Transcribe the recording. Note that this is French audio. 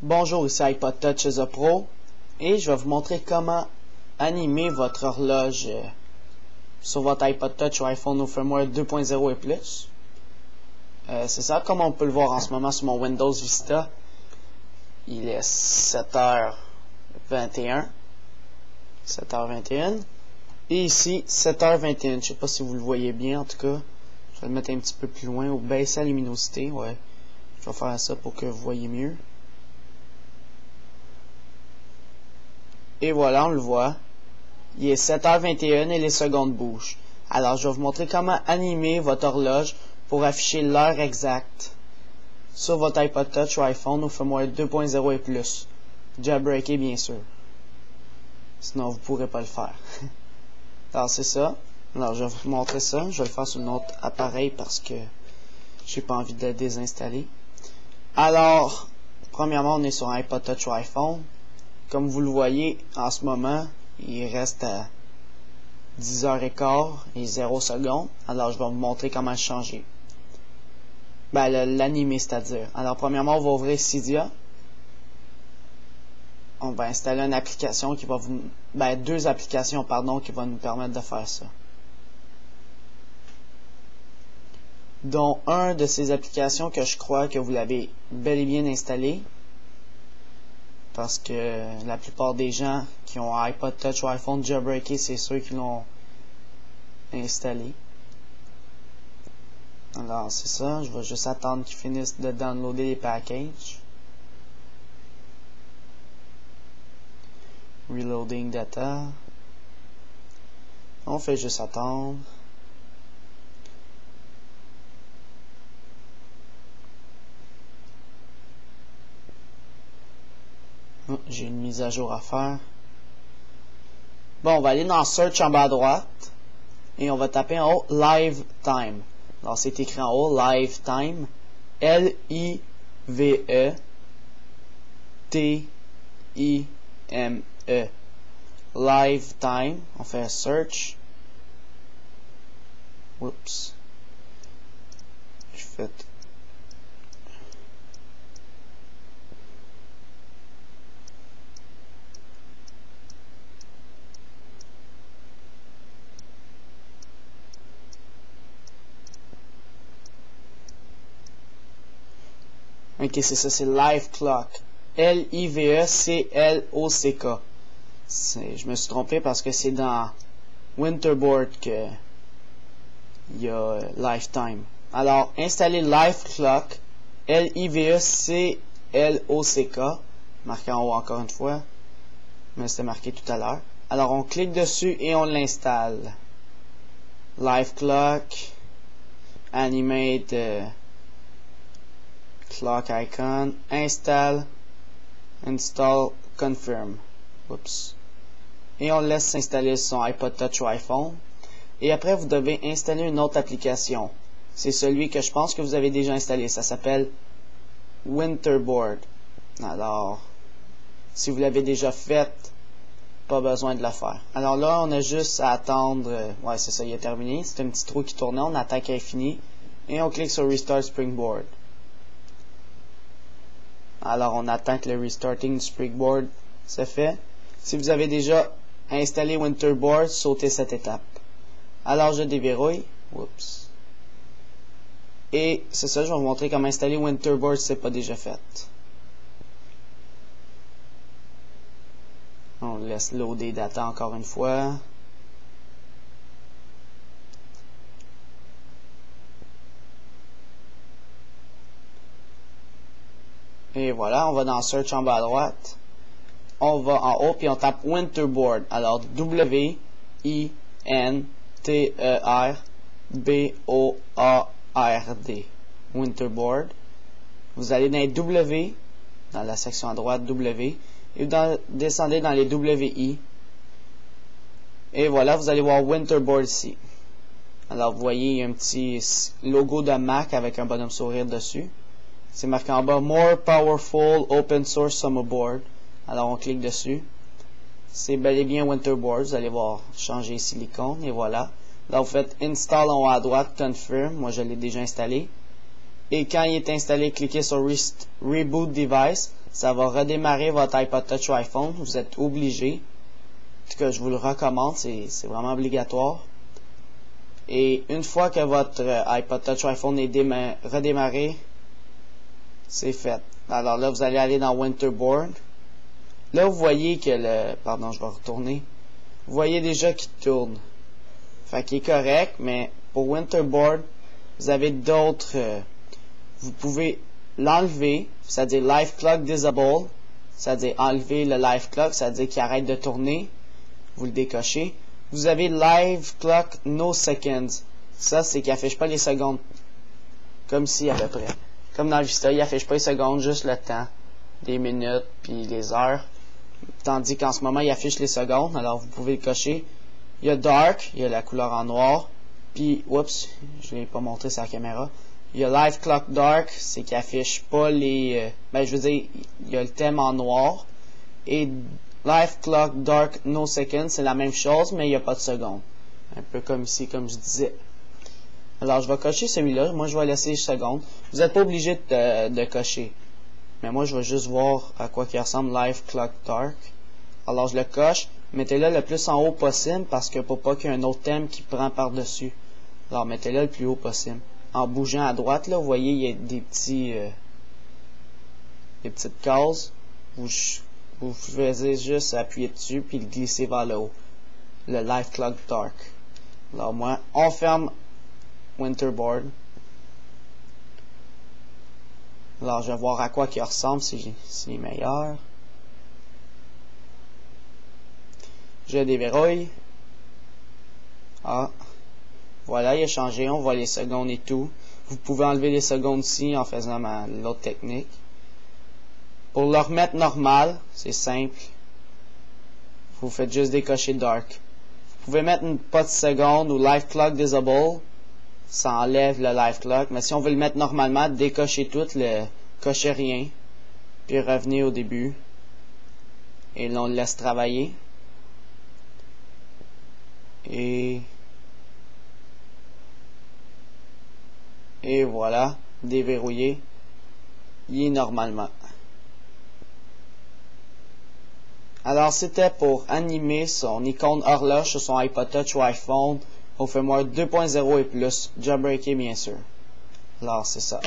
Bonjour, ici iPod Touch The Pro et je vais vous montrer comment animer votre horloge sur votre iPod Touch ou iPhone au firmware 2.0 et plus. C'est ça, comme on peut le voir en ce moment sur mon Windows Vista, il est 7h21. Et ici, 7h21. Je ne sais pas si vous le voyez bien, en tout cas. Je vais le mettre un petit peu plus loin ou baisser la luminosité. Ouais, je vais faire ça pour que vous voyez mieux. Et voilà, on le voit. Il est 7h21 et les secondes bougent. Alors, je vais vous montrer comment animer votre horloge pour afficher l'heure exacte sur votre iPod Touch ou iPhone au firmware 2.0 et plus. Jailbreaké, bien sûr. Sinon, vous ne pourrez pas le faire. Alors, c'est ça. Alors, je vais vous montrer ça. Je vais le faire sur un autre appareil parce que j'ai pas envie de le désinstaller. Alors, premièrement, on est sur un iPod Touch ou iPhone. Comme vous le voyez, en ce moment, il reste à 10h15 et 0 secondes. Alors, je vais vous montrer comment le changer. L'animer, c'est-à-dire. Alors, premièrement, on va ouvrir Cydia. On va installer une application qui va vous... deux applications, pardon, qui vont nous permettre de faire ça. Dont un de ces applications que je crois que vous l'avez bel et bien installé. Parce que la plupart des gens qui ont iPod Touch ou iPhone jailbreaké, c'est ceux qui l'ont installé. Alors, c'est ça. Je vais juste attendre qu'ils finissent de downloader les packages. Reloading data. On fait juste attendre. Oh, j'ai une mise à jour à faire. Bon, on va aller dans Search en bas à droite. Et on va taper en haut Live Time. Alors, c'est écrit en haut Live Time. L-I-V-E-T-I-M-E. Live Time. On fait un search. Oups. Je fais... Ok, c'est ça, c'est Live Clock. L-I-V-E-C-L-O-C-K. Je me suis trompé parce que c'est dans Winterboard que il y a Lifetime. Alors, installez Live Clock. L-I-V-E-C-L-O-C-K. Marqué en haut encore une fois. Mais c'était marqué tout à l'heure. Alors, on clique dessus et on l'installe. Live Clock. Animate... Clock icon, install, confirm. Oups. Et on laisse s'installer son iPod Touch ou iPhone. Et après, vous devez installer une autre application. C'est celui que je pense que vous avez déjà installé. Ça s'appelle Winterboard. Alors, si vous l'avez déjà fait, pas besoin de le faire. Alors là, on a juste à attendre. Ouais, c'est ça, il est terminé. C'est un petit trou qui tournait. On attend qu'il ait fini. Et on clique sur Restart Springboard. Alors, on attend que le restarting du Springboard se fait. Si vous avez déjà installé Winterboard, sautez cette étape. Alors, je déverrouille. Oups. Et c'est ça, je vais vous montrer comment installer Winterboard si ce n'est pas déjà fait. On laisse loader data encore une fois. Et voilà, on va dans Search en bas à droite. On va en haut, puis on tape Winterboard. Alors, W-I-N-T-E-R-B-O-A-R-D. Winterboard. Vous allez dans les W, dans la section à droite, W, et vous descendez dans les WI. Et voilà, vous allez voir Winterboard ici. Alors, vous voyez, il y a un petit logo de Mac avec un bonhomme sourire dessus. C'est marqué en bas More Powerful Open Source Summer Board. Alors on clique dessus. C'est bel et bien Winterboard. Vous allez voir changer ici l'icône. Et voilà. Là vous faites Install en haut à droite, Confirm. Moi je l'ai déjà installé. Et quand il est installé, cliquez sur Reboot Device. ça va redémarrer votre iPod Touch ou iPhone. Vous êtes obligé. En tout cas, je vous le recommande, c'est vraiment obligatoire. Et une fois que votre iPod Touch ou iPhone est redémarré, c'est fait. Alors là, vous allez aller dans Winterboard. Là, vous voyez que pardon, je vais retourner. Vous voyez déjà qu'il tourne. Fait qu'il est correct, mais pour Winterboard, vous avez d'autres... vous pouvez l'enlever, c'est-à-dire Live Clock Disable, c'est-à-dire enlever le Live Clock, c'est-à-dire qu'il arrête de tourner. Vous le décochez. Vous avez Live Clock No Seconds. Ça, c'est qu'il affiche pas les secondes. Comme si, à peu près. Comme dans Vista, il affiche pas les secondes, juste le temps. Les minutes, puis les heures. Tandis qu'en ce moment, il affiche les secondes. Alors, vous pouvez le cocher. Il y a Dark, il y a la couleur en noir. Puis, oups, je l'ai pas montré sur la caméra. Il y a Live Clock Dark, c'est qu'il affiche pas les... je veux dire, il y a le thème en noir. Et Live Clock Dark No Seconds, c'est la même chose, mais il n'y a pas de secondes. Un peu comme ici, comme je disais. Alors, je vais cocher celui-là. Moi, je vais laisser les secondes. Vous n'êtes pas obligé de cocher. Mais moi, je vais juste voir à quoi il ressemble Live Clock Dark. Alors, je le coche. Mettez-le le plus en haut possible, parce que pour pas qu'il y ait un autre thème qui prend par-dessus. Alors, mettez-le le plus haut possible. En bougeant à droite, là, vous voyez, il y a des petites cases. Vous faisiez juste appuyer dessus, puis le glisser vers le haut. Le Live Clock Dark. Alors, moi, on ferme Winterboard. Alors, je vais voir à quoi il ressemble, s'il est meilleur. Je déverrouille. Ah. Voilà, il a changé. On voit les secondes et tout. Vous pouvez enlever les secondes ici en faisant l'autre technique. Pour le remettre normal, c'est simple. Vous faites juste décocher Dark. Vous pouvez mettre pas de secondes ou Live Clock Disable. Ça enlève le Live Clock. Mais si on veut le mettre normalement, décochez tout, cochez rien. Puis revenez au début. Et là, on le laisse travailler. Et voilà, déverrouillé. Il est normalement. Alors, c'était pour animer son icône horloge sur son iPod Touch ou iPhone au firmware 2.0 et plus, jailbreaké bien sûr. Alors, c'est ça.